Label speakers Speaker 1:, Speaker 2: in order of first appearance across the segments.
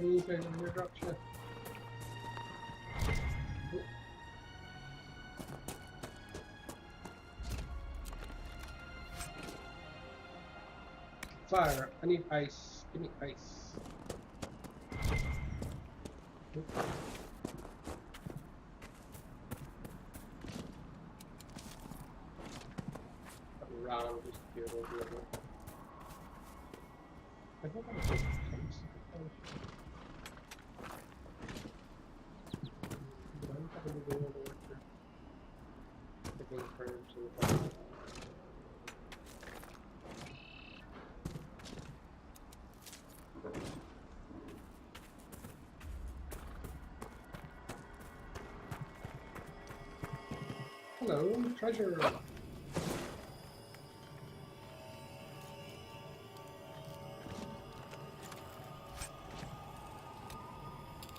Speaker 1: blue thing in your drop ship. Fire. I need ice. Give me ice. Around just here over there. I don't want to take ice. I'm having to go over there. Taking turns to the bottom. Hello, treasure!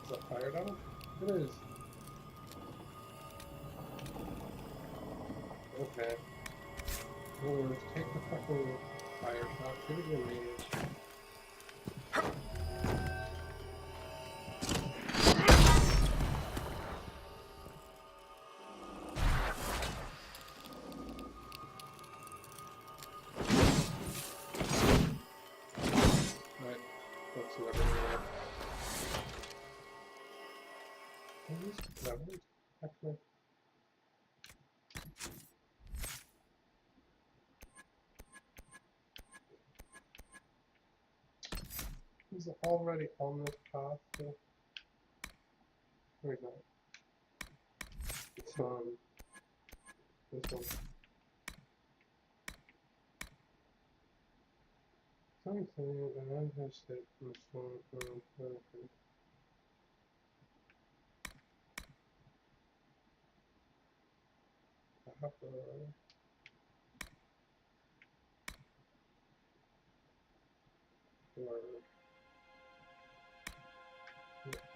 Speaker 1: Is that fire down? It is. Okay. Lord, take the fucking fire shot. Give it your range. Actually, he's already on this path. So where is that? It's this one. Something around her state from the phone.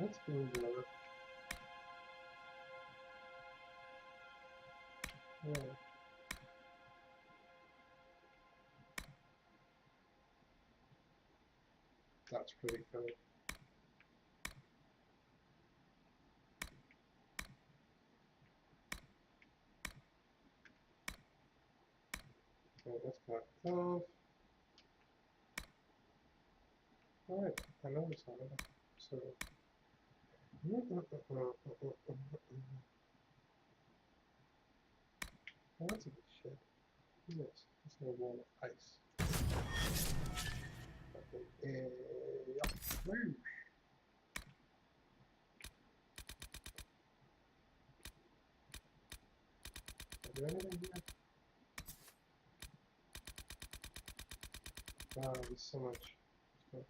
Speaker 1: Let's go lower. Yeah. That's pretty cool. Okay, let's cut it off. Alright, I know it's not enough. So oh, that's a good shit. Yes, it's a wall of ice. Okay, yeah. Whoosh. Is there anything here? Wow, there's so much stuff.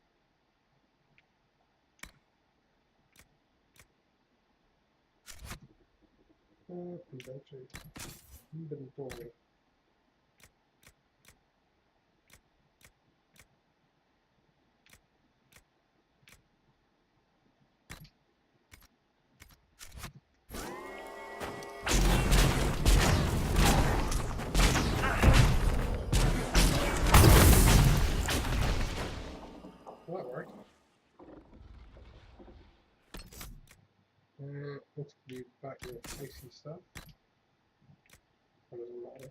Speaker 1: Inventory. Well, that worked. Let's give back your icy stuff. That doesn't matter.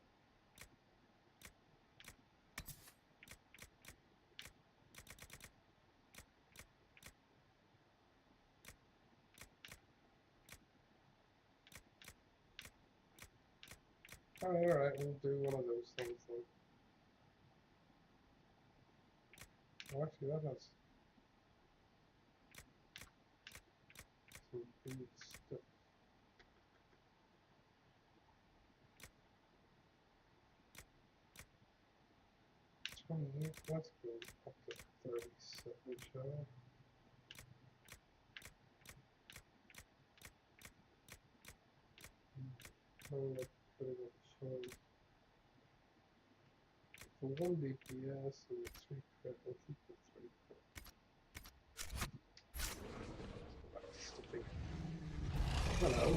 Speaker 1: Alright, we'll do one of those things then. Oh, actually, that has some big stuff. Let's go up to 37, shall I? Oh, let's put it at show. For 1 DPS and 3 crit, we'll keep it 3 crit. That's the big. Hello.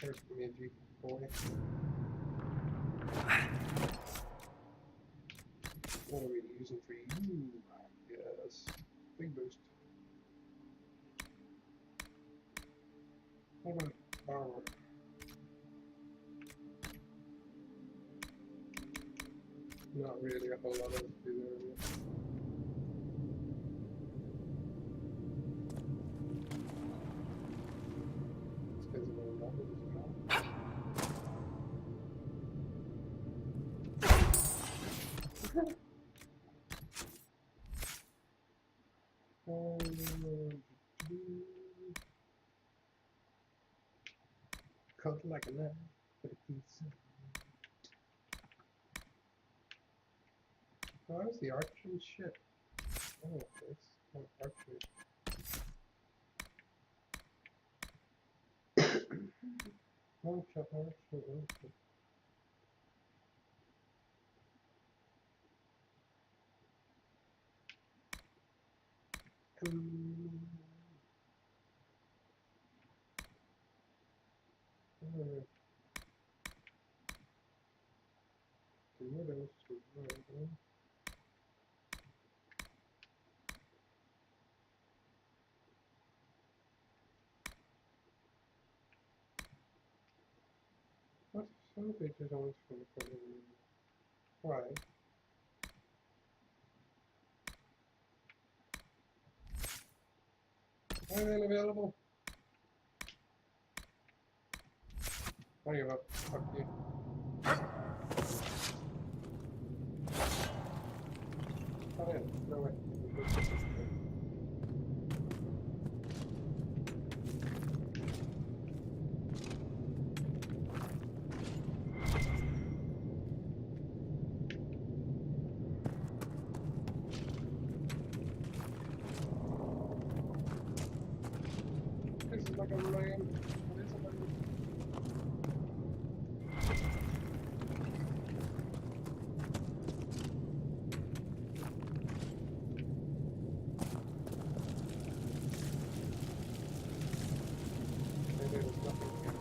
Speaker 1: There's Midgy boy. What are we using for you? Yes. Big boost. What about armor? Not really a whole lot of it to do there. It's because of all that as well. Cut like a knife, but a piece. Oh, that was the archery shit. Oh, it's not archery. Oh, shit, oh, shit, oh, shit. What? Some pictures always from the Why? Why are they available? I give up. Fuck you. Oh yeah, no way. This is like a lame. What is it like? Maybe it was nothing here.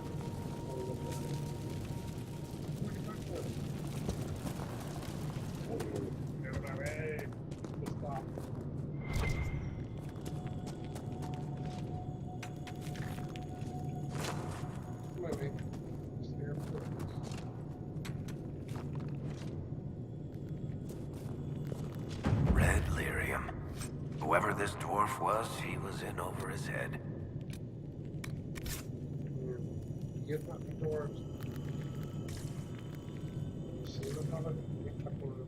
Speaker 2: Red lyrium. Whoever this dwarf was, he was in over his head.
Speaker 1: Get back the doors. See what happened? Get back over the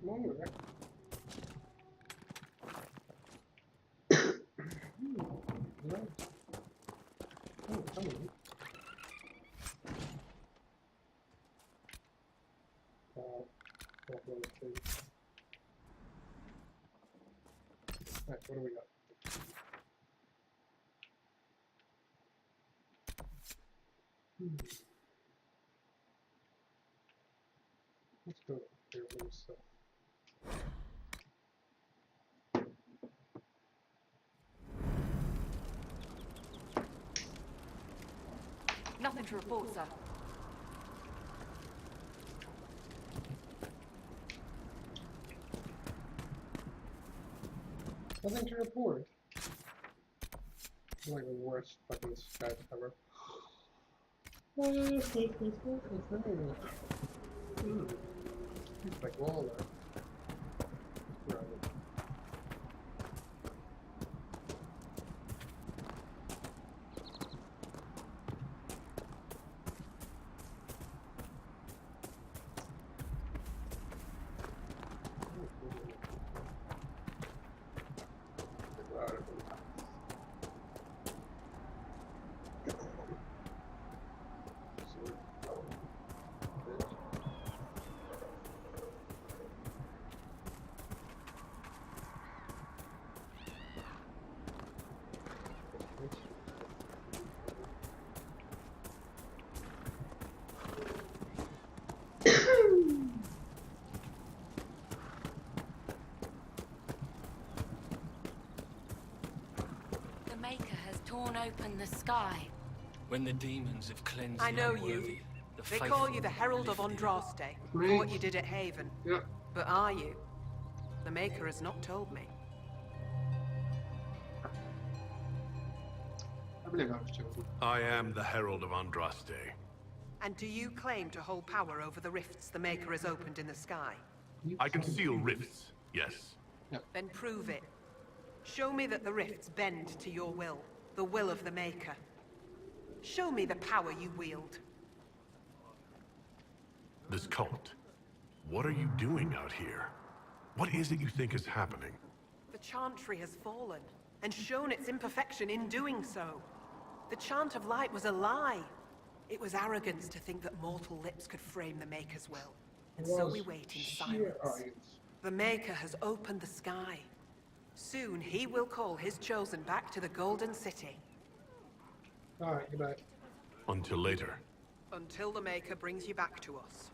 Speaker 1: longer. No. Oh, come on. Alright, what do we got? Let's go here with this stuff.
Speaker 3: Nothing to report, sir.
Speaker 1: Nothing to report. Like the worst fucking Skype ever. It's like Waller.
Speaker 4: torn open the sky.
Speaker 5: When the demons have cleansed
Speaker 6: I
Speaker 5: the
Speaker 6: know
Speaker 5: unworthy,
Speaker 6: you.
Speaker 5: the
Speaker 6: They
Speaker 5: faithful
Speaker 6: call you the Herald of
Speaker 5: lifted
Speaker 6: Andraste for
Speaker 1: Me?
Speaker 6: what you did at Haven.
Speaker 1: Yeah.
Speaker 6: But are you? The Maker has not told me.
Speaker 1: I believe I was chosen.
Speaker 7: I am the Herald of Andraste.
Speaker 6: And do you claim to hold power over the rifts the Maker has opened in the sky?
Speaker 7: I can seal rifts, yes.
Speaker 6: Then prove it. Show me that the rifts bend to your will, the will of the Maker. Show me the power you wield.
Speaker 7: This cult. What are you doing out here? What is it you think is happening?
Speaker 6: The Chantry has fallen, and shown its imperfection in doing so. The Chant of Light was a lie. It was arrogance to think that mortal lips could frame the Maker's will. And so we wait in silence. The Maker has opened the sky. Soon he will call his chosen back to the Golden City.
Speaker 1: Alright, goodbye.
Speaker 7: Until later.
Speaker 6: Until the Maker brings you back to us.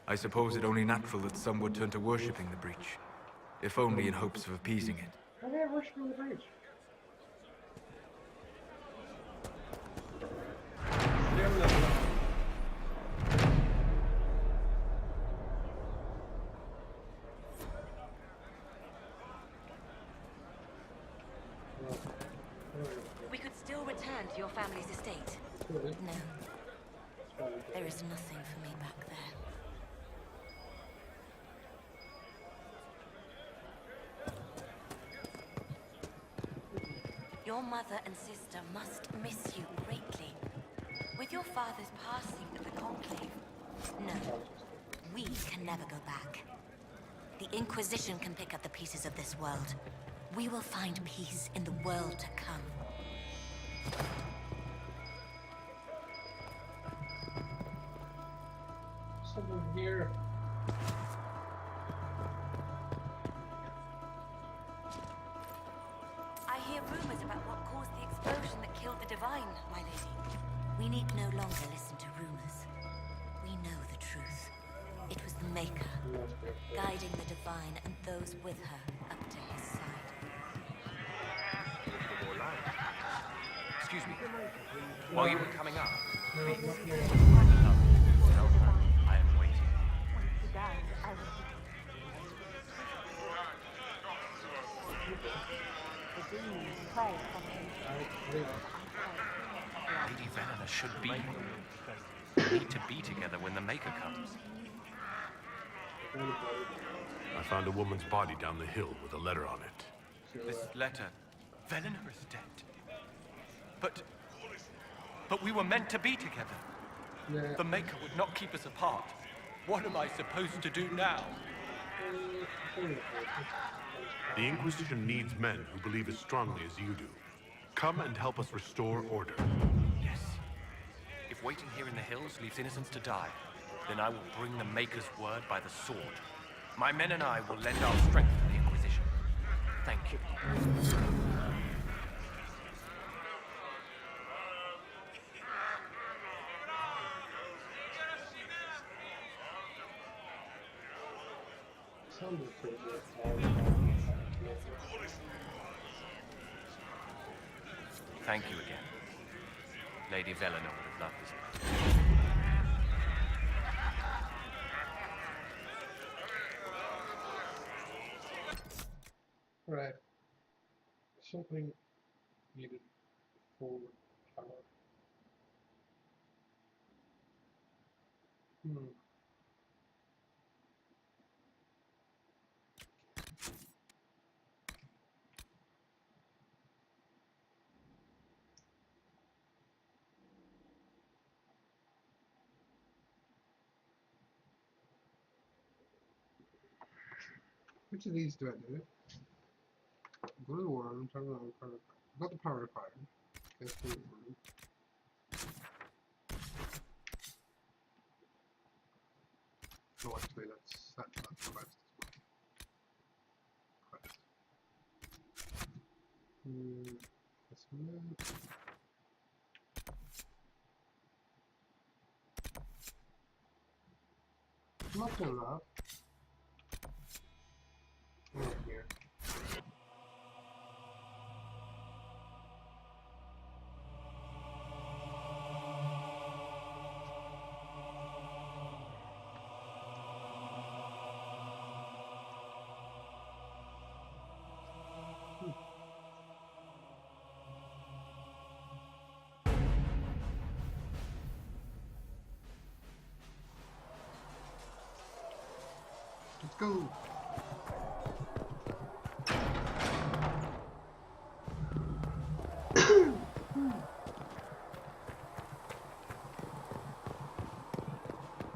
Speaker 8: I suppose it only natural that some would turn to worshipping the breach, if only in hopes of appeasing it.
Speaker 1: I never worshiped the bridge.
Speaker 4: We could still return to your family's estate. No. There is nothing for me back there. Your mother and sister must miss you greatly. With your father's passing at the Conclave, no. We can never go back. The Inquisition can pick up the pieces of this world. We will find peace in the world to come.
Speaker 1: Someone here.
Speaker 4: I hear rumors about what caused the explosion that killed the Divine, my lady. We need no longer listen to rumors. We know the truth. It was the Maker, guiding the Divine and those with her up to his side.
Speaker 2: Excuse me. While you were coming up, please. I am waiting. Lady Venona should be here. We need to be together when the Maker comes.
Speaker 7: I found a woman's body down the hill with a letter on it.
Speaker 2: This letter, Venona is dead. But we were meant to be together.
Speaker 1: Yeah.
Speaker 2: The Maker would not keep us apart. What am I supposed to do now?
Speaker 7: The Inquisition needs men who believe as strongly as you do. Come and help us restore order.
Speaker 2: Yes. If waiting here in the hills leaves innocents to die, then I will bring the Maker's word by the sword. My men and I will lend our strength to the Inquisition. Thank you. Thank you again. Lady Venona would have loved this.
Speaker 1: Right. Something needed forward power. Which of these do I do? Go to the worm, turn on the power. Got the power required. Let's do the worm. No, actually, that's the quest as well. Quest. This one. Not doing that. go.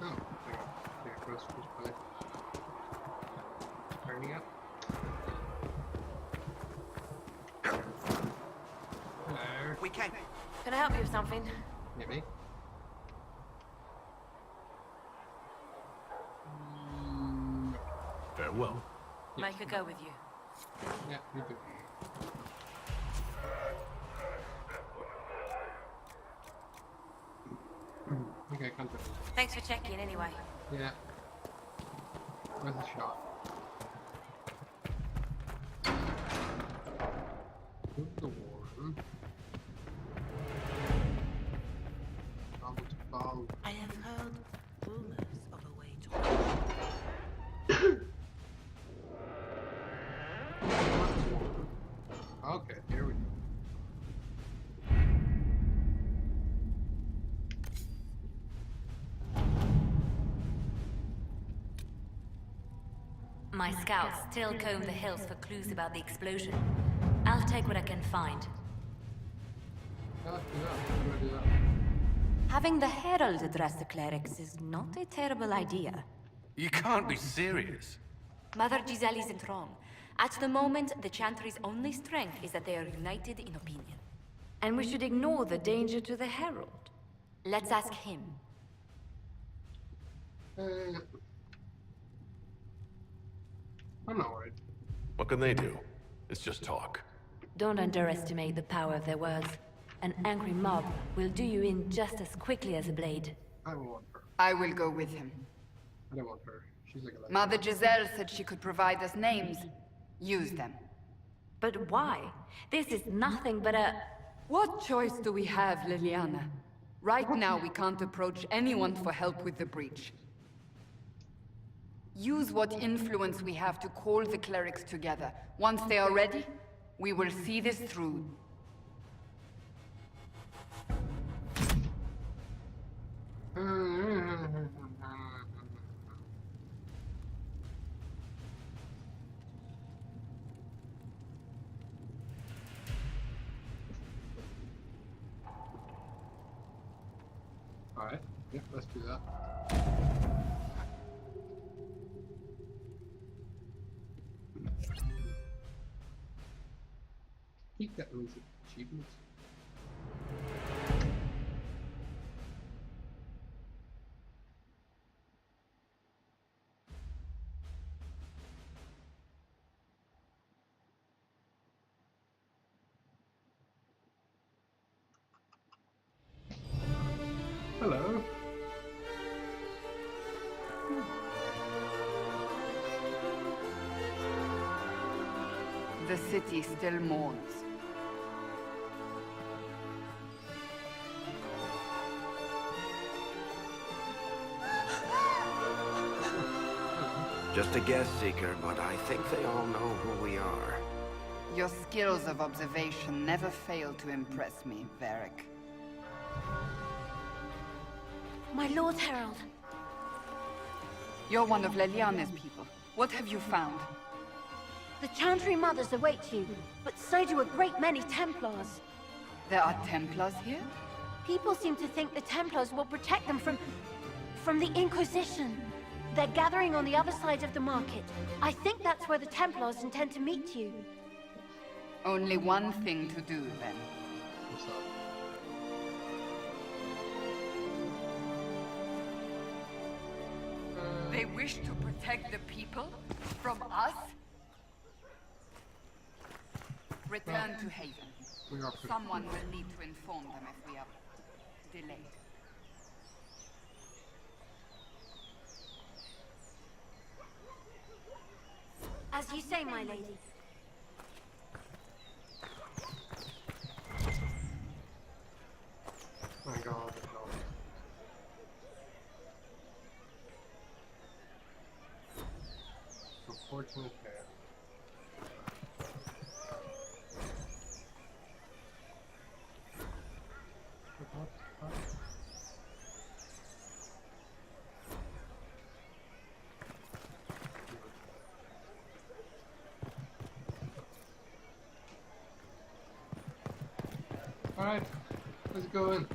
Speaker 1: Oh, there goes first play. Turning up. Hello.
Speaker 6: We can.
Speaker 4: Can I help you with something?
Speaker 1: Maybe.
Speaker 7: Farewell.
Speaker 4: Make her go with you.
Speaker 1: Yeah, you do. Okay, contact.
Speaker 4: Thanks for checking anyway.
Speaker 1: Yeah. Where's the shot? Move the worm. Bubble to bubble.
Speaker 4: I have heard rumors of a way to...
Speaker 1: Okay, here we go.
Speaker 4: My scouts still comb the hills for clues about the explosion. I'll take what I can find.
Speaker 1: Do that. Do that.
Speaker 9: Having the Herald address the clerics is not a terrible idea.
Speaker 2: You can't be serious.
Speaker 9: Mother Giselle isn't wrong. At the moment, the Chantry's only strength is that they are united in opinion. And we should ignore the danger to the Herald. Let's ask him.
Speaker 1: I'm not worried.
Speaker 7: What can they do? It's just talk.
Speaker 9: Don't underestimate the power of their words. An angry mob will do you in just as quickly as a blade.
Speaker 1: I will want her.
Speaker 10: I will go with him.
Speaker 1: I don't want her. She's like a
Speaker 10: Mother Giselle said she could provide us names. Use them.
Speaker 9: But why? This is nothing but a...
Speaker 10: What choice do we have, Liliana? Right now, we can't approach anyone for help with the breach. Use what influence we have to call the clerics together. Once they are ready, we will see this through.
Speaker 1: Alright, yeah, let's do that. Keep getting these achievements. Hello.
Speaker 10: The city still mourns.
Speaker 11: Just a guess, Seeker, but I think they all know who we are.
Speaker 10: Your skills of observation never fail to impress me, Varric.
Speaker 9: My Lord Herald.
Speaker 10: You're one of Leliana's people. What have you found?
Speaker 9: The Chantry Mothers await you, but so do a great many Templars.
Speaker 10: There are Templars here?
Speaker 9: People seem to think the Templars will protect them from the Inquisition. They're gathering on the other side of the market. I think that's where the Templars intend to meet you.
Speaker 10: Only one thing to do, then.
Speaker 1: What's up?
Speaker 10: They wish to protect the people? From us? Return to Haven.
Speaker 1: We are pretty
Speaker 10: Someone will need to inform them if we are delayed.
Speaker 9: As you say, my lady.
Speaker 1: My God, no. Unfortunate pair. going?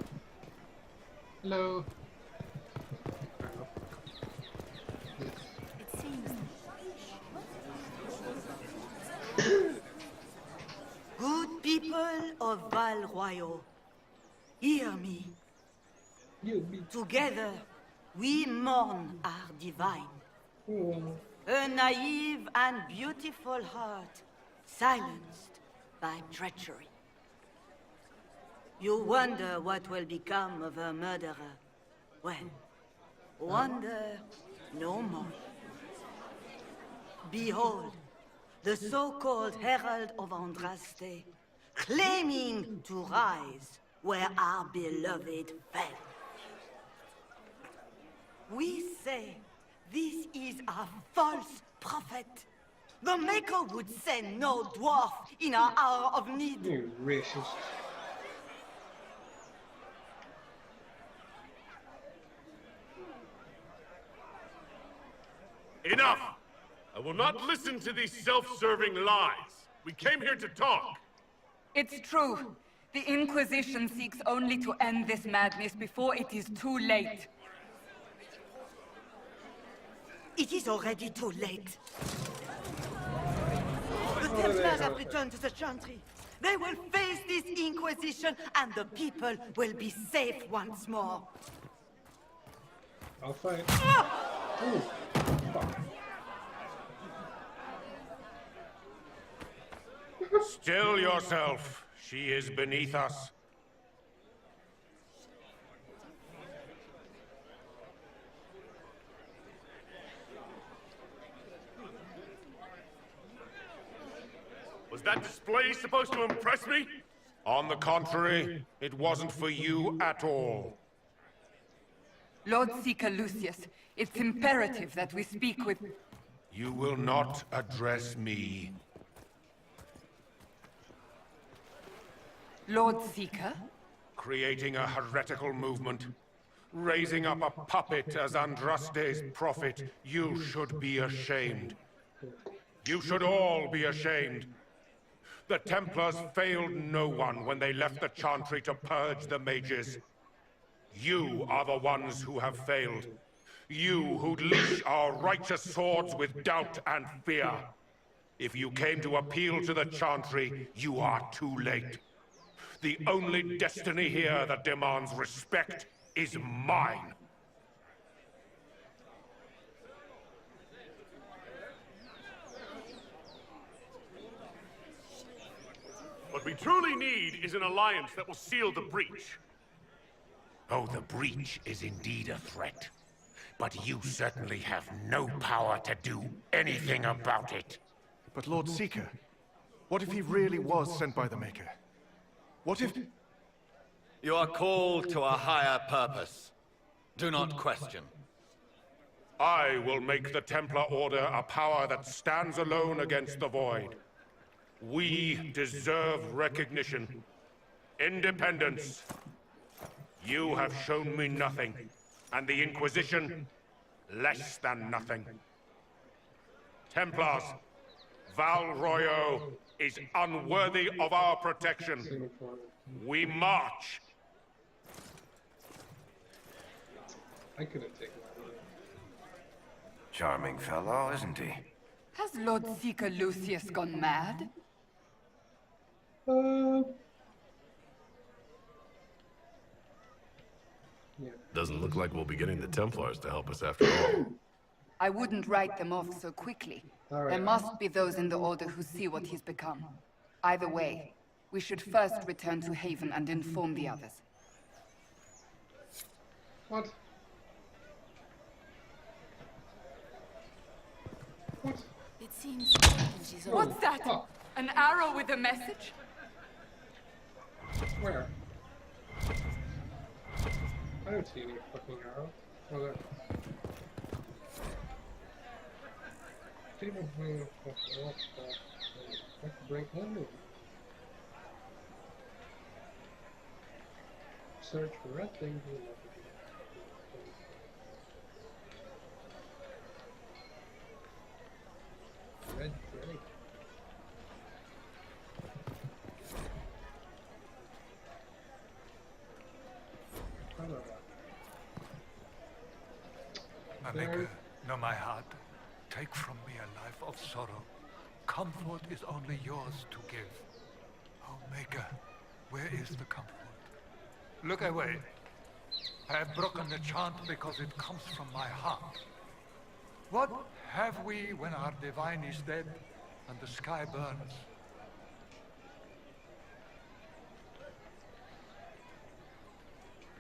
Speaker 1: Hello. Yes.
Speaker 4: It seems.
Speaker 12: Good people of Val Royal, hear me. Together, we mourn our divine. A naive and beautiful heart, silenced by treachery. You wonder what will become of her murderer. Well, wonder no more. Behold, the so-called Herald of Andraste, claiming to rise where our beloved fell. We say this is a false prophet. The Maker would send no dwarf in our hour of need.
Speaker 1: You racist.
Speaker 7: Enough! I will not listen to these self-serving lies. We came here to talk.
Speaker 10: It's true. The Inquisition seeks only to end this madness before it is too late.
Speaker 12: It is already too late. The Templars have returned to the Chantry. They will face this Inquisition, and the people will be safe once more.
Speaker 1: I'll fight. Ooh. Fuck.
Speaker 7: Still yourself. She is beneath us. Was that display supposed to impress me? On the contrary, it wasn't for you at all.
Speaker 10: Lord Seeker Lucius, it's imperative that we speak with...
Speaker 7: You will not address me.
Speaker 10: Lord Seeker?
Speaker 7: Creating a heretical movement. Raising up a puppet as Andraste's prophet. You should be ashamed. You should all be ashamed. The Templars failed no one when they left the Chantry to purge the mages. You are the ones who have failed. You who'd leash our righteous swords with doubt and fear. If you came to appeal to the Chantry, you are too late. The only destiny here that demands respect is mine. What we truly need is an alliance that will seal the breach.
Speaker 11: Oh, the breach is indeed a threat. But you certainly have no power to do anything about it.
Speaker 13: But Lord Seeker, what if he really was sent by the Maker? What if...
Speaker 14: You are called to a higher purpose. Do not question.
Speaker 7: I will make the Templar Order a power that stands alone against the Void. We deserve recognition. Independence. You have shown me nothing, and the Inquisition, less than nothing. Templars, Val Royo is unworthy of our protection. We march.
Speaker 1: I could have taken that.
Speaker 11: Charming fellow, isn't he?
Speaker 10: Has Lord Seeker Lucius gone mad?
Speaker 1: Yeah.
Speaker 7: Doesn't look like we'll be getting the Templars to help us after all.
Speaker 10: I wouldn't write them off so quickly. There must be those in the Order who see what he's become. Either way, we should first return to Haven and inform the others.
Speaker 1: What? What?
Speaker 4: It seems she's on.
Speaker 10: What's that?
Speaker 1: Oh.
Speaker 10: An arrow with a message?
Speaker 1: Where? I don't see any fucking arrow. Oh, there. Table bring break window. Search for red things. Red drake.
Speaker 15: My Maker, know my heart. Take from me a life of sorrow. Comfort is only yours to give. Oh, Maker, where is the comfort? Look away. I have broken the chant because it comes from my heart. What have we when our divine is dead and the sky burns?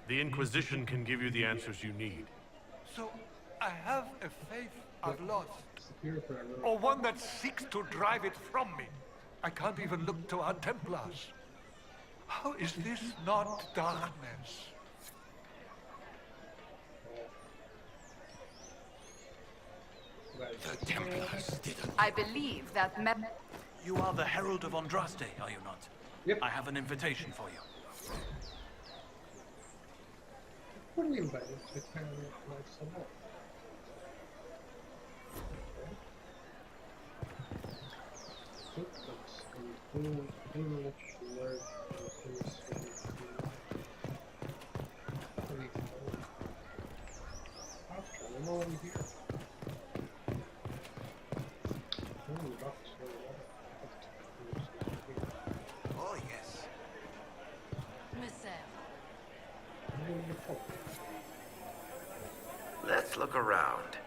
Speaker 16: The Inquisition can give you the answers you need.
Speaker 15: So, I have a faith I've lost. Or one that seeks to drive it from me. I can't even look to our Templars. How is this not darkness?
Speaker 14: The Templars didn't.
Speaker 10: I believe that
Speaker 17: You are the Herald of Andraste, are you not?
Speaker 1: Yep.
Speaker 17: I have an invitation for you.
Speaker 1: What do you mean by this? It's kind of like someone.
Speaker 17: Oh, yes.
Speaker 2: Let's look around.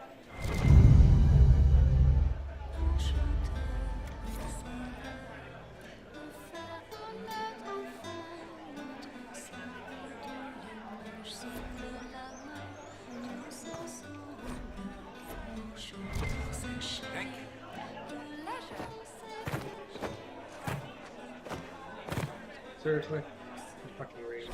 Speaker 1: Seriously? It's fucking rain.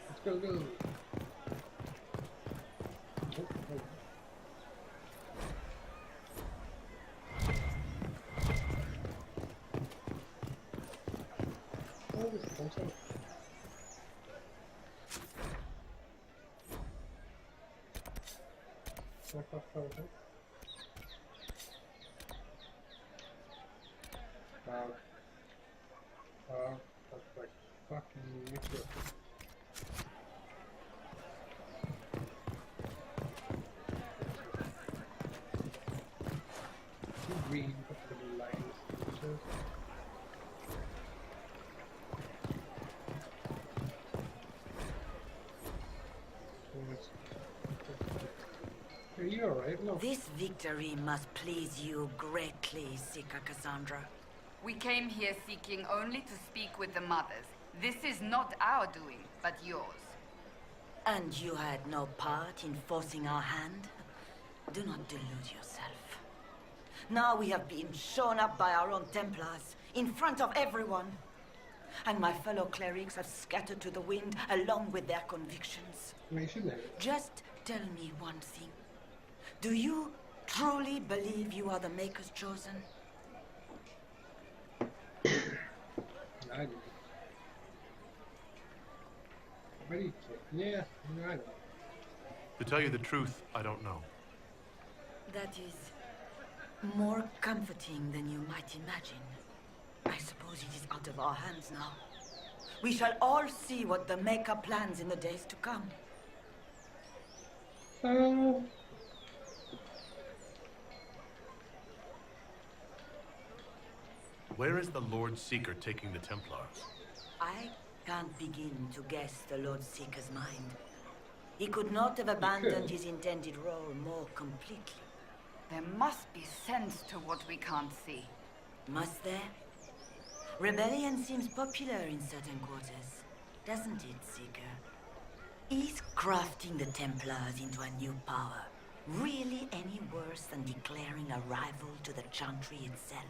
Speaker 1: Let's go. That's like fucking useless. Green, the lines. Are you alright? No.
Speaker 12: This victory must please you greatly, Sika Cassandra.
Speaker 10: We came here seeking only to speak with the mothers. This is not our doing, but yours.
Speaker 12: And you had no part in forcing our hand? Do not delude yourself. Now we have been shown up by our own Templars, in front of everyone. And my fellow clerics have scattered to the wind along with their convictions. Just tell me one thing. Do you truly believe you are the Maker's chosen?
Speaker 1: I do. Ready to? Yeah, I know.
Speaker 16: To tell you the truth, I don't know.
Speaker 12: That is more comforting than you might imagine. I suppose it is out of our hands now. We shall all see what the Maker plans in the days to come.
Speaker 16: Where is the Lord Seeker taking the Templars?
Speaker 12: I can't begin to guess the Lord Seeker's mind. He could not have abandoned his intended role more completely.
Speaker 10: There must be sense to what we can't see.
Speaker 12: Must there? Rebellion seems popular in certain quarters, doesn't it, Seeker? Is crafting the Templars into a new power really any worse than declaring a rival to the Chantry itself?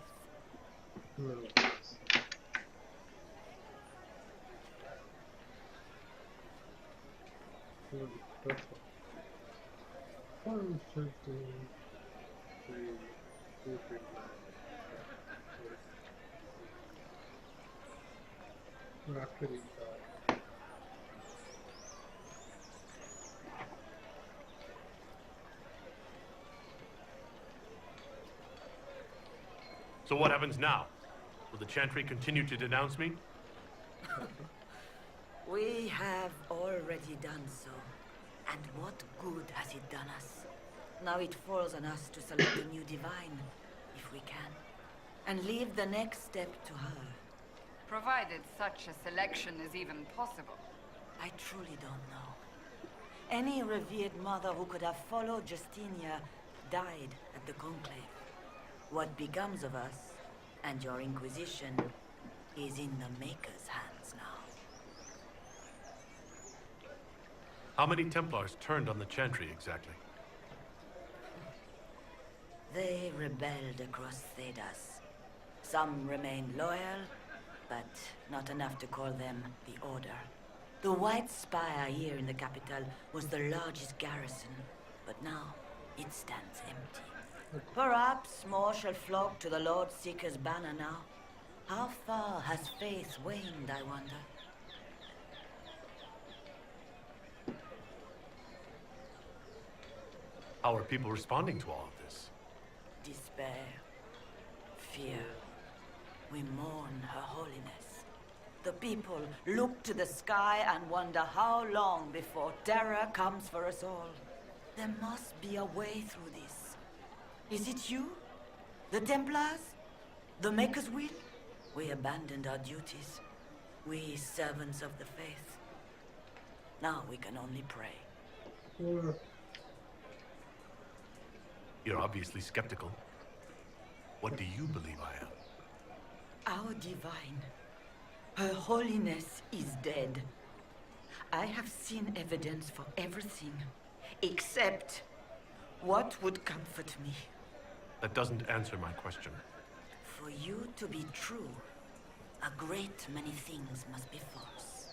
Speaker 1: After these,
Speaker 16: So what happens now? Will the Chantry continue to denounce me?
Speaker 12: We have already done so. And what good has it done us? Now it falls on us to select a new divine, if we can. And leave the next step to her.
Speaker 10: Provided such a selection is even possible.
Speaker 12: I truly don't know. Any revered mother who could have followed Justinia died at the Conclave. What becomes of us, and your Inquisition, is in the Maker's hands now.
Speaker 16: How many Templars turned on the Chantry exactly?
Speaker 12: They rebelled across Thedas. Some remained loyal, but not enough to call them the Order. The White Spire here in the capital was the largest garrison, but now it stands empty. Perhaps more shall flock to the Lord Seeker's banner now. How far has faith waned, I wonder?
Speaker 16: How are people responding to all of this?
Speaker 12: Despair. Fear. We mourn Her Holiness. The people look to the sky and wonder how long before terror comes for us all. There must be a way through this. Is it you? The Templars? The Maker's will? We abandoned our duties. We servants of the faith. Now we can only pray.
Speaker 16: You're obviously skeptical. What do you believe I am?
Speaker 12: Our divine, Her Holiness is dead. I have seen evidence for everything, except what would comfort me.
Speaker 16: That doesn't answer my question.
Speaker 12: For you to be true, a great many things must be false.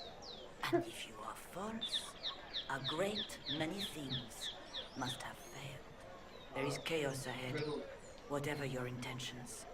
Speaker 12: And if you are false, a great many things must have failed. There is chaos ahead, whatever your intentions.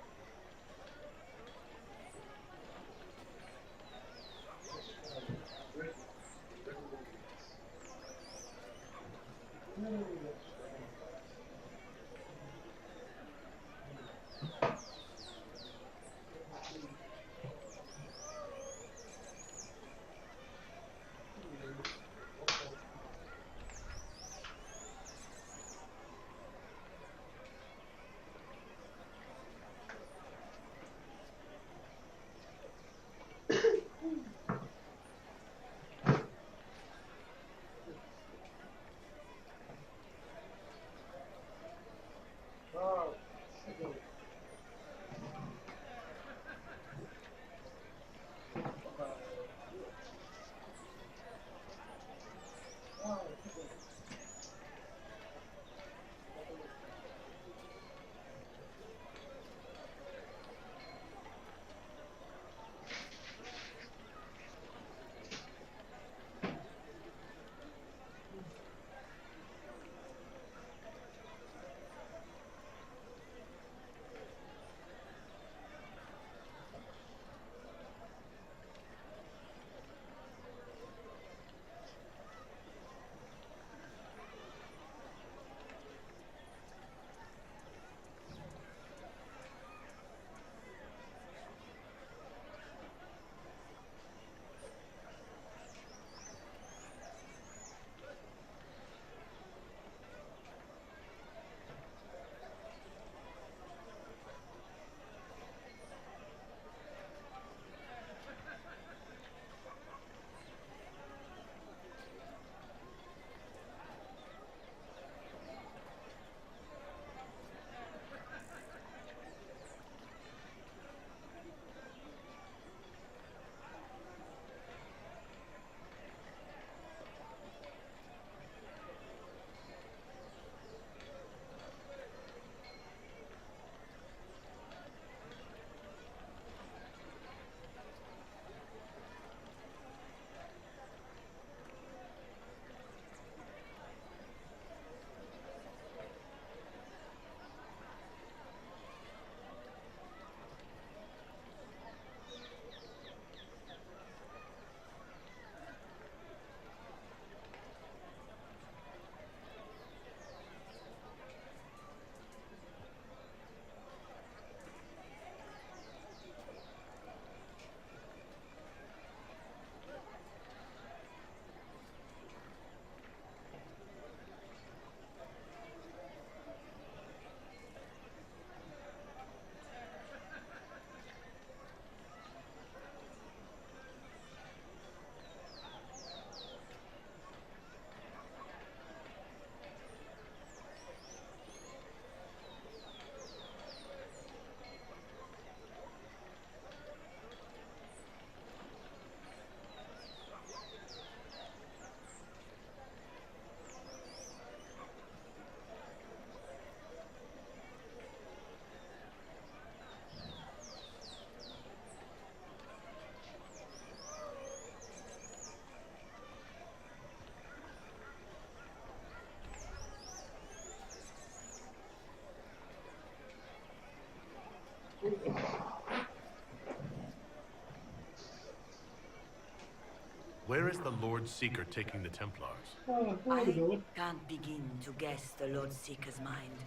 Speaker 16: Where is the Lord Seeker taking the Templars?
Speaker 12: I can't begin to guess the Lord Seeker's mind.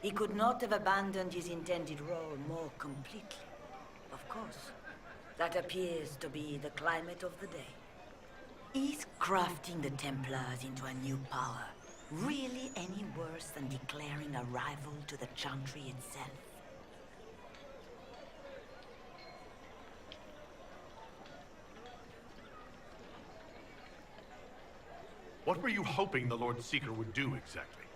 Speaker 12: He could not have abandoned his intended role more completely. Of course, that appears to be the climate of the day. Is crafting the Templars into a new power really any worse than declaring a rival to the Chantry itself?
Speaker 16: What were you hoping the Lord Seeker would do exactly?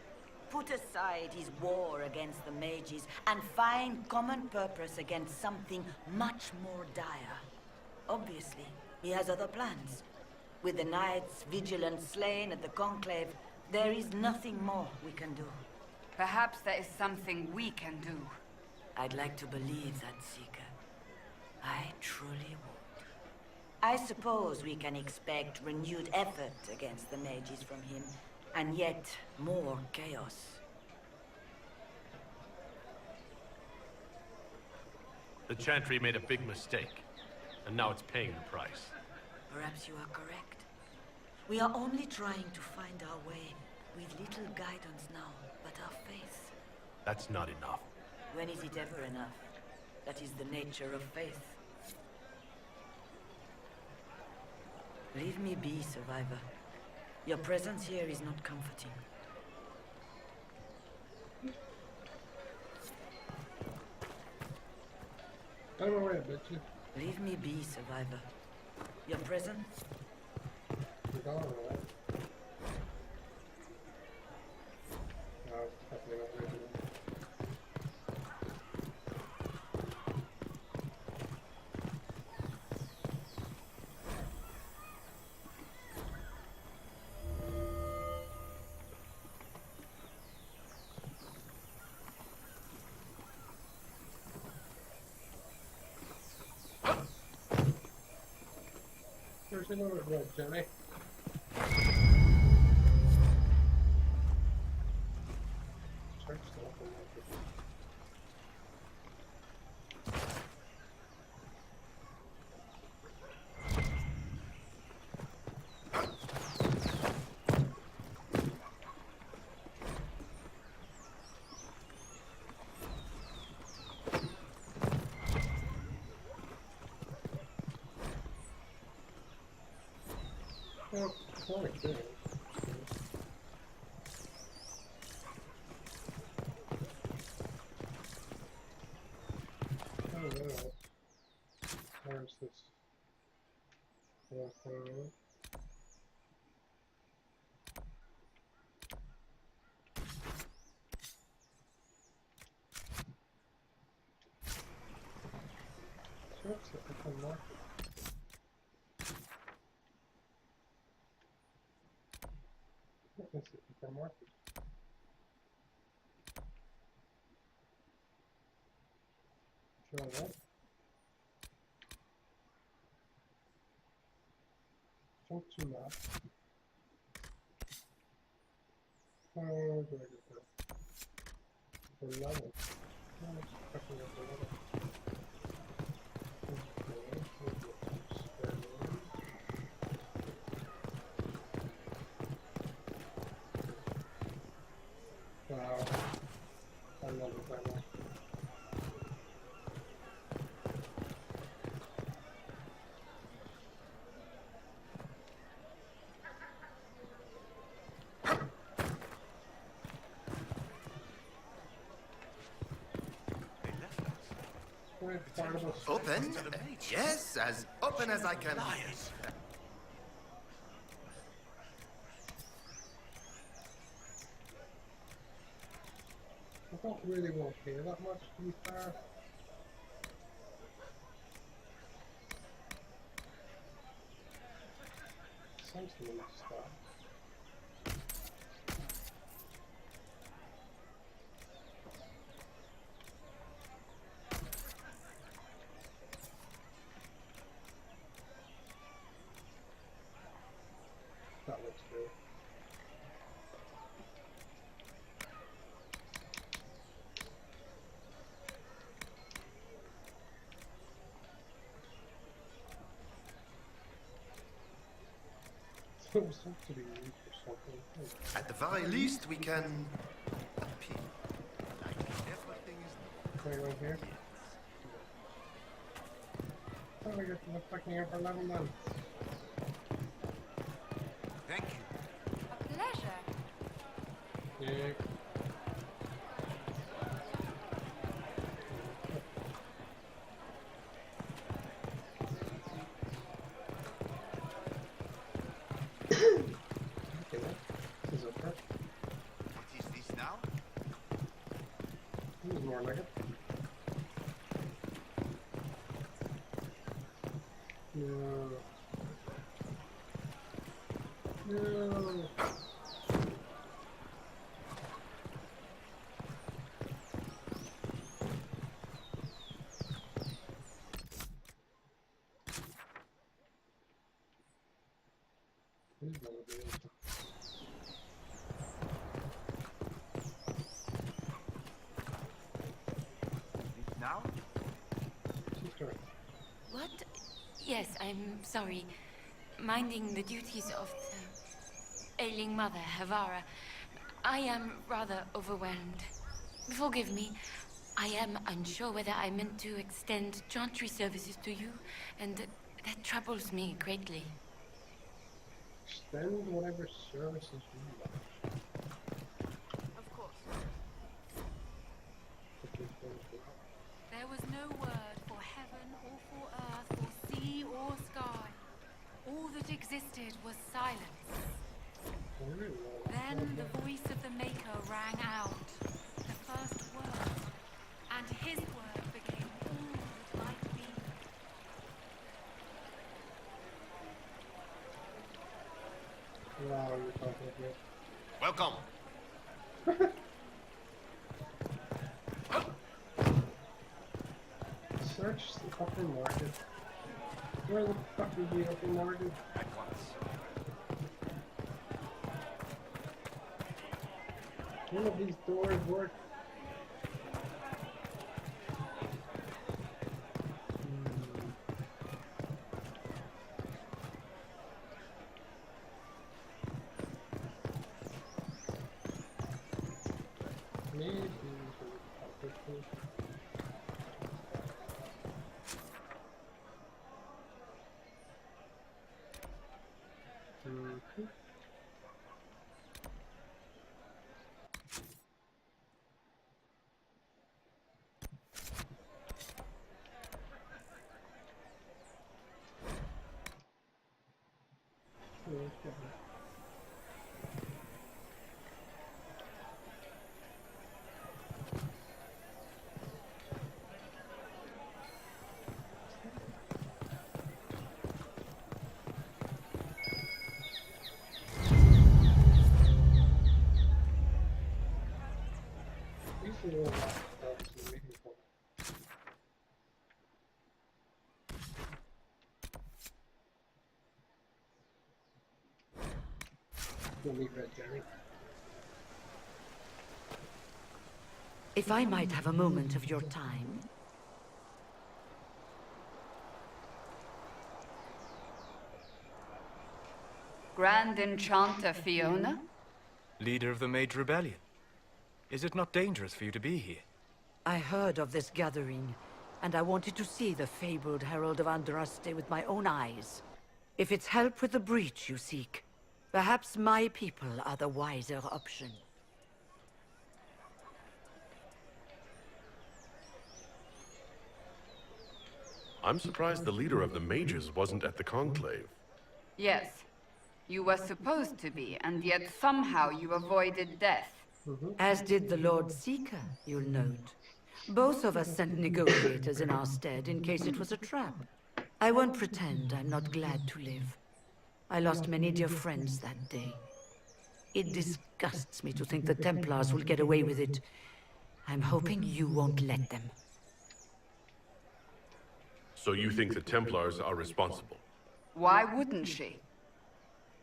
Speaker 12: Put aside his war against the mages and find common purpose against something much more dire. Obviously, he has other plans. With the knights vigilant slain at the Conclave, there is nothing more we can do.
Speaker 10: Perhaps there is something we can do.
Speaker 12: I'd like to believe that, Seeker. I truly would. I suppose we can expect renewed effort against the mages from him, and yet more chaos.
Speaker 16: The Chantry made a big mistake, and now it's paying the price.
Speaker 12: Perhaps you are correct. We are only trying to find our way, with little guidance now but our faith.
Speaker 16: That's not enough.
Speaker 12: When is it ever enough? That is the nature of faith. Leave me be, Survivor. Your presence here is not comforting.
Speaker 1: I'm alright, bitch.
Speaker 12: Leave me be, Survivor. Your presence?
Speaker 1: You're alright. No, it's definitely not ready. There's another red jelly. Church stuff in there. Well, it's not like this. Oh no. Where's this? What's the fucking market? What is it for market? Try that. Function map. How do I get that? The level. No, it's fucking up the level. Wow, I love it right now.
Speaker 18: Open? Yes, as open as I can.
Speaker 1: I don't really want to hear that much, to be fair. Sounds a little stuff. That looks good. Subsidy for something.
Speaker 18: At the very least, we can appeal. Like everything is.
Speaker 1: Can I go here? How do I get to the fucking upper level then?
Speaker 17: Thank you.
Speaker 3: A pleasure.
Speaker 1: Yeah. Okay, this is okay.
Speaker 17: What is this now?
Speaker 1: This is more like it. No. No. This is not good.
Speaker 17: Now?
Speaker 1: Sister.
Speaker 4: What? Yes, I'm sorry. Minding the duties of the ailing mother, Havara. I am rather overwhelmed. Forgive me. I am unsure whether I meant to extend chantry services to you, and that troubles me greatly.
Speaker 1: Extend whatever services you like.
Speaker 3: Of course.
Speaker 1: Okay,
Speaker 3: There was no word for heaven or for earth or sea or sky. All that existed was silence. Then the voice of the Maker rang out, the first word, and his word became all that might be.
Speaker 1: wow, you're talking about.
Speaker 11: Welcome.
Speaker 1: Search the upper market. Where the fuck is the upper market?
Speaker 2: At once.
Speaker 1: None of these doors work. Maybe
Speaker 19: If I might have a moment of your time.
Speaker 10: Grand Enchanter Fiona?
Speaker 8: Leader of the Mage Rebellion. Is it not dangerous for you to be here?
Speaker 19: I heard of this gathering, and I wanted to see the fabled Herald of Andraste with my own eyes. If it's help with the breach you seek, perhaps my people are the wiser option.
Speaker 20: I'm surprised the leader of the mages wasn't at the conclave.
Speaker 10: Yes. You were supposed to be, and yet somehow you avoided death.
Speaker 19: As did the Lord Seeker, you'll note. Both of us sent negotiators in our stead in case it was a trap. I won't pretend I'm not glad to live. I lost many dear friends that day. It disgusts me to think the Templars will get away with it. I'm hoping you won't let them.
Speaker 20: So you think the Templars are responsible?
Speaker 10: Why wouldn't she?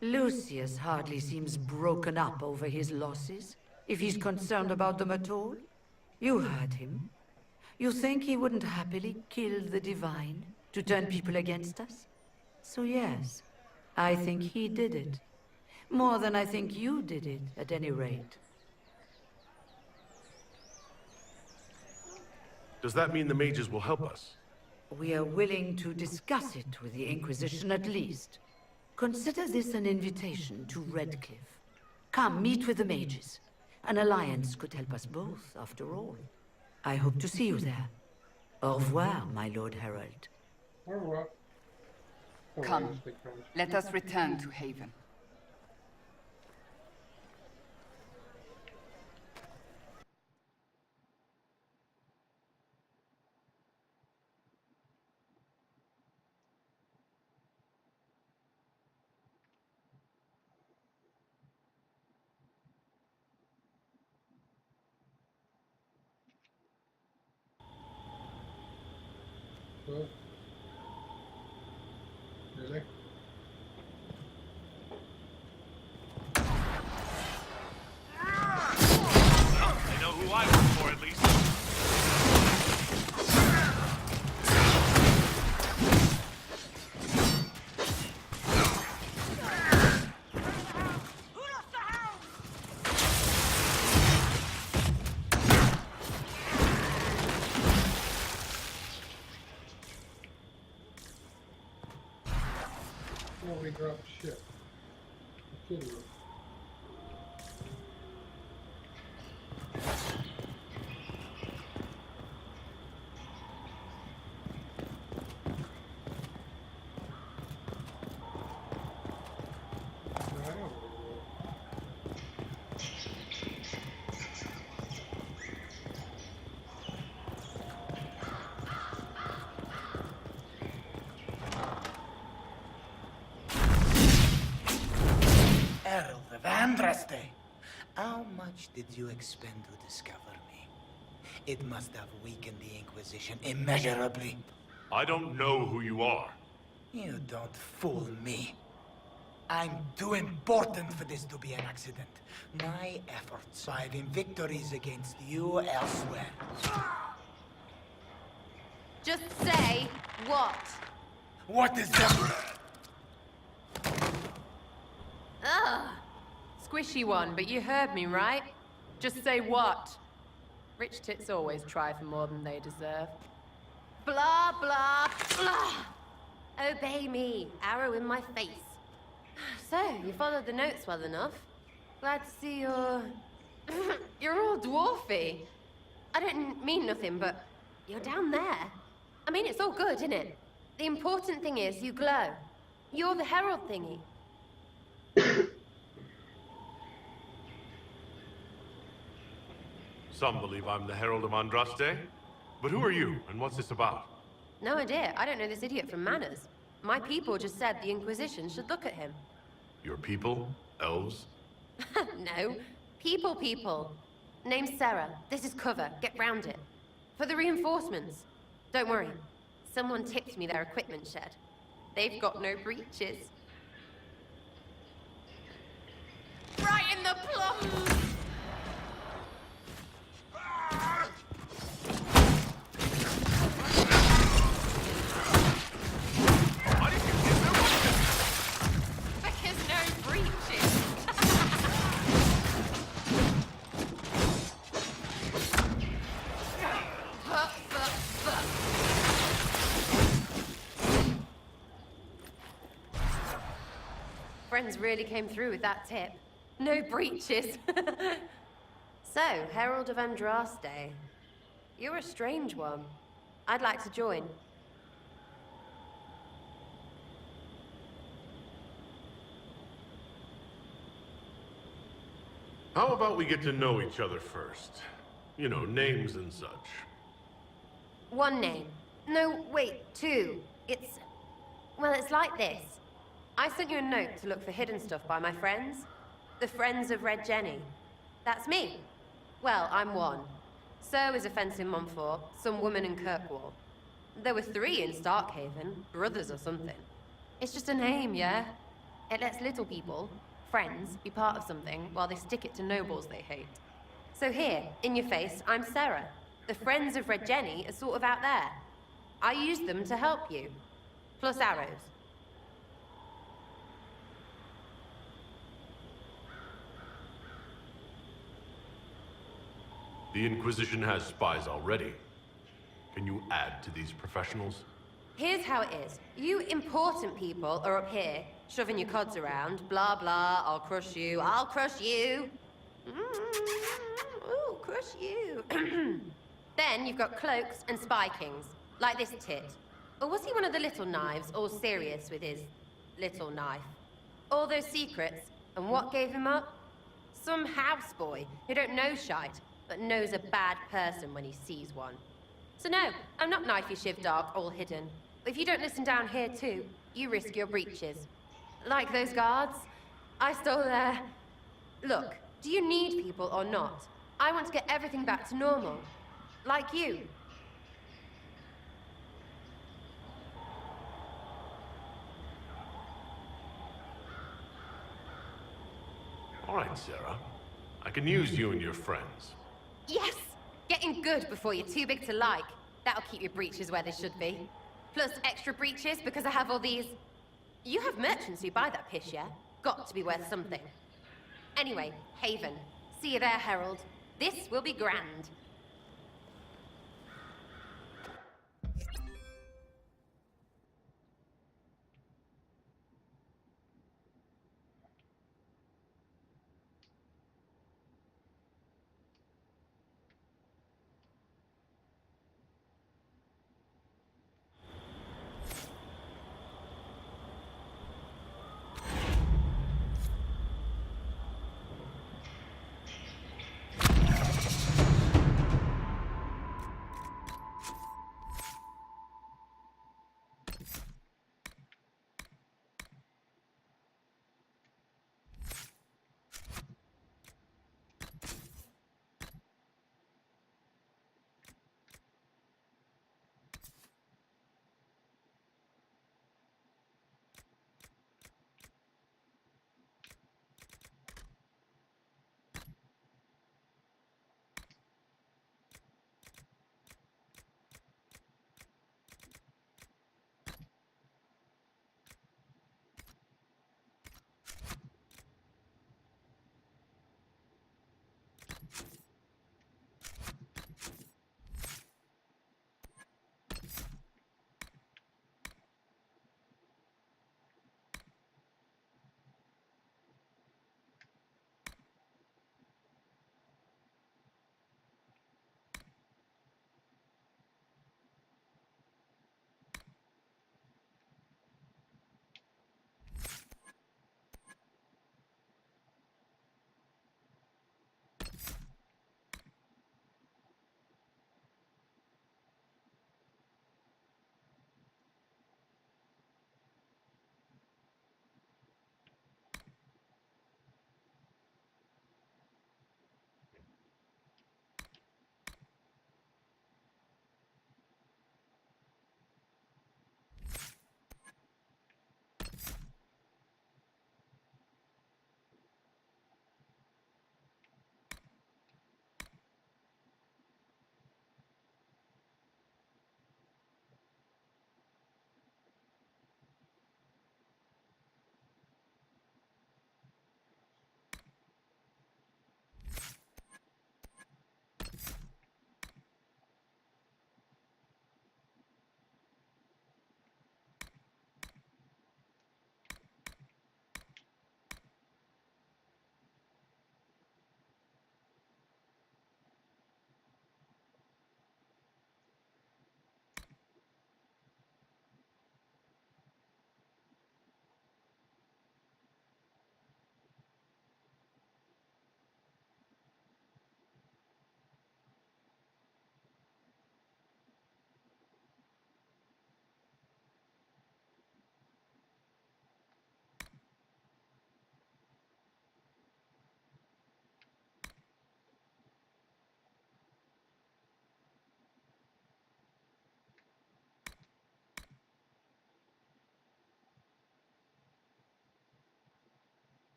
Speaker 19: Lucius hardly seems broken up over his losses, if he's concerned about them at all. You heard him. You think he wouldn't happily kill the Divine to turn people against us? So yes, I think he did it. More than I think you did it, at any rate.
Speaker 20: Does that mean the mages will help us?
Speaker 19: We are willing to discuss it with the Inquisition at least. Consider this an invitation to Redcliffe. Come, meet with the mages. An alliance could help us both, after all. I hope to see you there. Au revoir, my Lord Herald.
Speaker 1: Au revoir.
Speaker 10: Come, let us return to Haven.
Speaker 1: Really?
Speaker 16: I know who I work for, at least.
Speaker 1: Oh, we dropped shit. You're kidding me.
Speaker 21: Herald of Andraste, how much did you expend to discover me? It must have weakened the Inquisition immeasurably.
Speaker 16: I don't know who you are.
Speaker 21: You don't fool me. I'm too important for this to be an accident. My efforts driving victories against you elsewhere.
Speaker 22: Just say what?
Speaker 21: What is that?
Speaker 22: Ugh. Squishy one, but you heard me, right? Just say what? Rich tits always try for more than they deserve. Blah, blah, blah. Obey me. Arrow in my face. So, you followed the notes well enough. Glad to see you're... you're all dwarfy. I don't mean nothing, but you're down there. I mean, it's all good, isn't it? The important thing is you glow. You're the herald thingy.
Speaker 20: Some believe I'm the Herald of Andraste. But who are you, and what's this about?
Speaker 22: No idea. I don't know this idiot from Manners. My people just said the Inquisition should look at him.
Speaker 20: Your people? Elves?
Speaker 22: No. People. Name's Sarah. This is cover. Get round it. For the reinforcements. Don't worry. Someone tipped me their equipment shed. They've got no breaches. Right in the plums! Because no breaches. Friends really came through with that tip. No breaches. So, Herald of Andraste. You're a strange one. I'd like to join.
Speaker 20: How about we get to know each other first? You know, names and such.
Speaker 22: One name. No, wait, two. Well, it's like this. I sent you a note to look for hidden stuff by my friends. The Friends of Red Jenny. That's me. Well, I'm one. So is a fence in Montfort, some woman in Kirkwall. There were 3 in Starkhaven, brothers or something. It's just a name, yeah? It lets little people, friends, be part of something while they stick it to nobles they hate. So here, in your face, I'm Sarah. The Friends of Red Jenny are sort of out there. I use them to help you. Plus arrows.
Speaker 20: The Inquisition has spies already. Can you add to these professionals?
Speaker 22: Here's how it is. You important people are up here, shoving your cods around. Blah, blah, I'll crush you, I'll crush you. Ooh, crush you. Then you've got cloaks and spy kings, like this tit. Or was he one of the little knives, all serious with his little knife? All those secrets, and what gave him up? Some houseboy who don't know shite, but knows a bad person when he sees one. So no, I'm not knifey shiv dark, all hidden. If you don't listen down here too, you risk your breeches. Like those guards, I stole their... Look, do you need people or not? I want to get everything back to normal. Like you.
Speaker 20: All right, Sarah. I can use you and your friends.
Speaker 22: Yes! Getting good before you're too big to like. That'll keep your breeches where they should be. Plus extra breeches because I have all these... You have merchants who buy that piss, yeah? Got to be worth something. Anyway, Haven. See you there, Herald. This will be grand.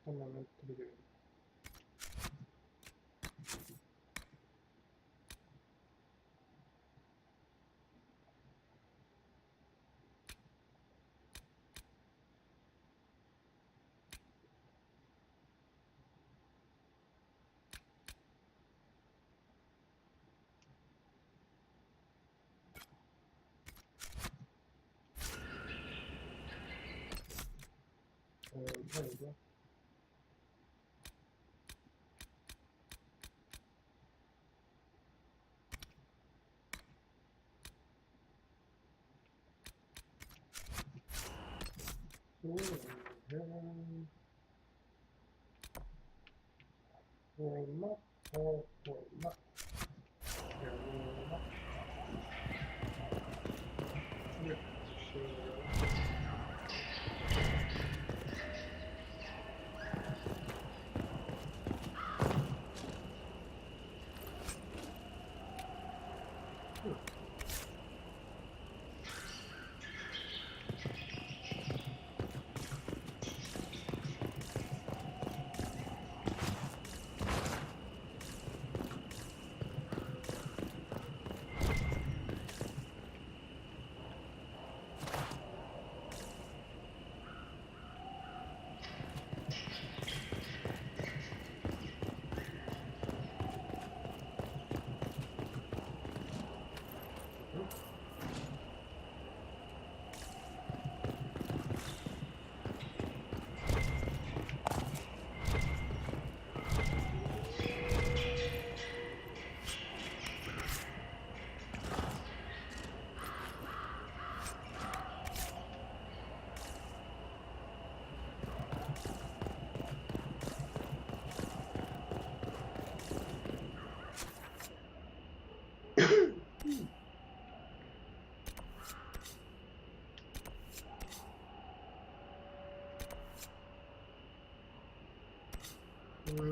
Speaker 1: Tamamen gidelim. Neydi? Olma.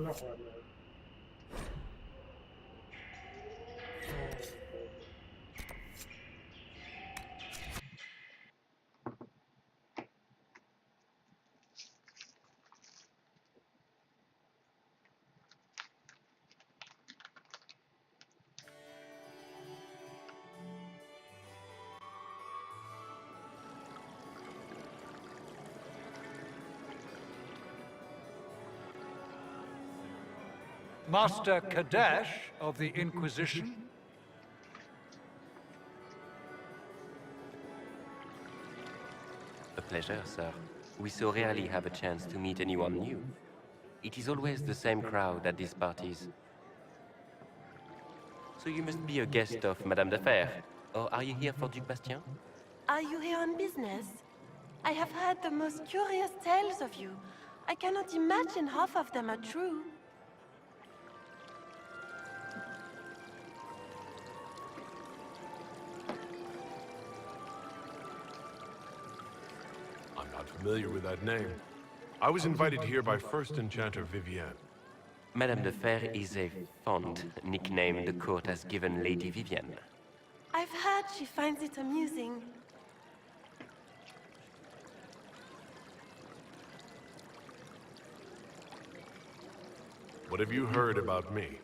Speaker 1: Not right now.
Speaker 15: Master Kadesh of the Inquisition?
Speaker 2: A pleasure, sir. We so rarely have a chance to meet anyone new. It is always the same crowd at these parties. So you must be a guest of Madame de Fer, or are you here for Duc Bastien?
Speaker 5: Are you here on business? I have heard the most curious tales of you. I cannot imagine half of them are true.
Speaker 20: I'm not familiar with that name. I was invited here by First Enchanter Vivienne.
Speaker 2: Madame de Fer is a fond nickname the court has given Lady Vivienne.
Speaker 5: I've heard she finds it amusing.
Speaker 20: What have you heard about me?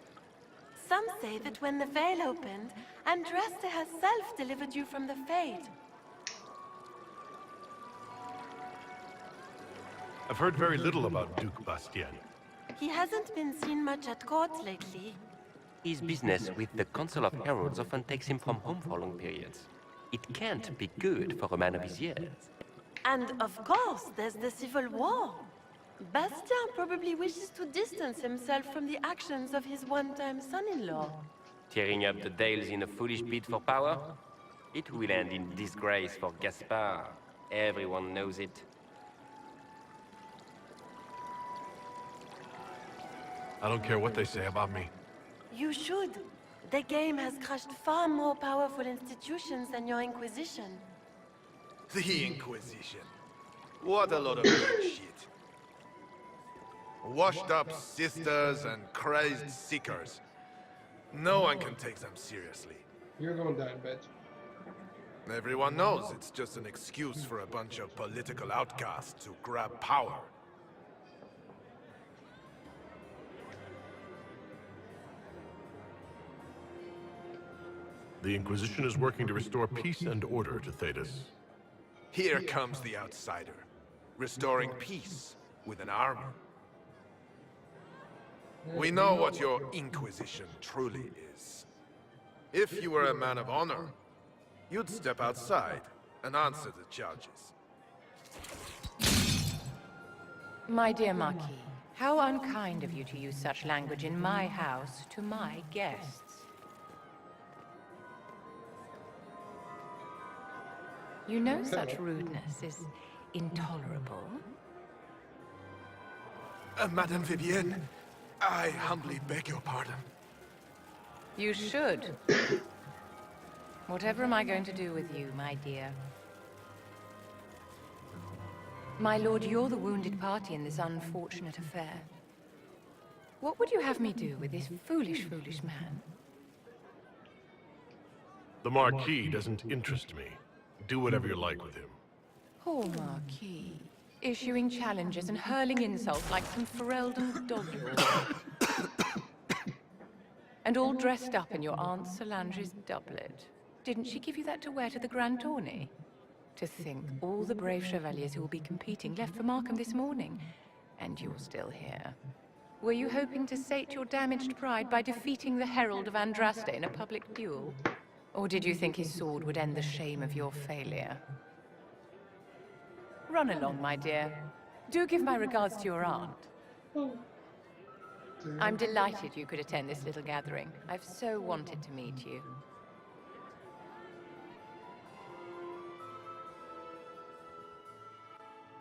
Speaker 5: Some say that when the veil opened, Andraste herself delivered you from the Fade.
Speaker 20: I've heard very little about Duc Bastien.
Speaker 5: He hasn't been seen much at court lately.
Speaker 2: His business with the Council of Heralds often takes him from home for long periods. It can't be good for a man of his years.
Speaker 5: And of course, there's the civil war. Bastien probably wishes to distance himself from the actions of his one-time son-in-law.
Speaker 2: Tearing up the Dales in a foolish bid for power? It will end in disgrace for Gaspard. Everyone knows it.
Speaker 20: I don't care what they say about me.
Speaker 5: You should. The game has crushed far more powerful institutions than your Inquisition.
Speaker 13: The Inquisition. What a lot of shit. Washed up sisters and crazed seekers. No one can take them seriously.
Speaker 1: You're going down, bitch.
Speaker 13: Everyone knows it's just an excuse for a bunch of political outcasts to grab power.
Speaker 20: The Inquisition is working to restore peace and order to Thedas.
Speaker 6: Here comes the outsider, restoring peace with an army. We know what your Inquisition truly is. If you were a man of honor, you'd step outside and answer the charges.
Speaker 9: My dear Marquis, how unkind of you to use such language in my house to my guests. You know such rudeness is intolerable.
Speaker 6: Madame Vivienne, I humbly beg your pardon.
Speaker 9: You should. Whatever am I going to do with you, my dear? My lord, you're the wounded party in this unfortunate affair. What would you have me do with this foolish, foolish man?
Speaker 20: The Marquis doesn't interest me. Do whatever you like with him.
Speaker 9: Poor Marquis. Issuing challenges and hurling insults like some Ferelden dog-lord. And all dressed up in your Aunt Solange's doublet. Didn't she give you that to wear to the Grand Tourney? To think, all the brave chevaliers who will be competing left for Markham this morning, and you're still here. Were you hoping to sate your damaged pride by defeating the Herald of Andraste in a public duel? Or did you think his sword would end the shame of your failure? Run along, my dear. Do give my regards to your aunt. I'm delighted you could attend this little gathering. I've so wanted to meet you.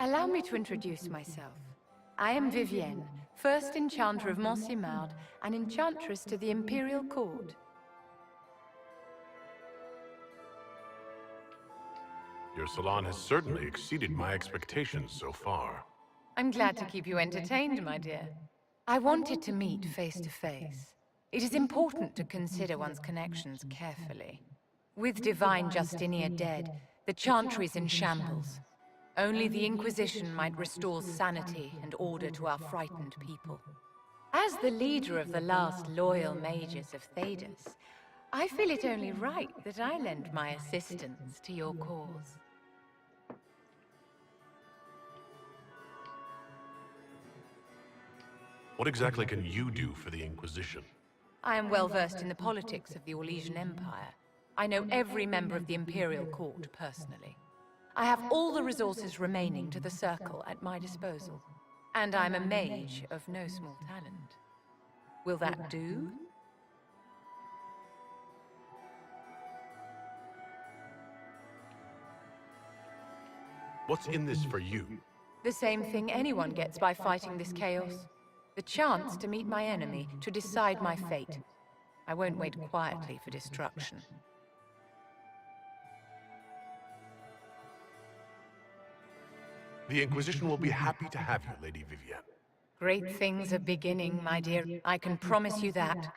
Speaker 9: Allow me to introduce myself. I am Vivienne, first Enchanter of Montsimard and Enchantress to the Imperial Court.
Speaker 20: Your salon has certainly exceeded my expectations so far.
Speaker 9: I'm glad to keep you entertained, my dear. I wanted to meet face to face. It is important to consider one's connections carefully. With Divine Justinia dead, the Chantry is in shambles. Only the Inquisition might restore sanity and order to our frightened people. As the leader of the last loyal mages of Thedas, I feel it only right that I lend my assistance to your cause.
Speaker 20: What exactly can you do for the Inquisition?
Speaker 9: I am well versed in the politics of the Orlesian Empire. I know every member of the Imperial Court personally. I have all the resources remaining to the Circle at my disposal. And I'm a mage of no small talent. Will that do?
Speaker 20: What's in this for you?
Speaker 9: The same thing anyone gets by fighting this chaos. The chance to meet my enemy, to decide my fate. I won't wait quietly for destruction.
Speaker 20: The Inquisition will be happy to have you, Lady Vivienne.
Speaker 9: Great things are beginning, my dear. I can promise you that.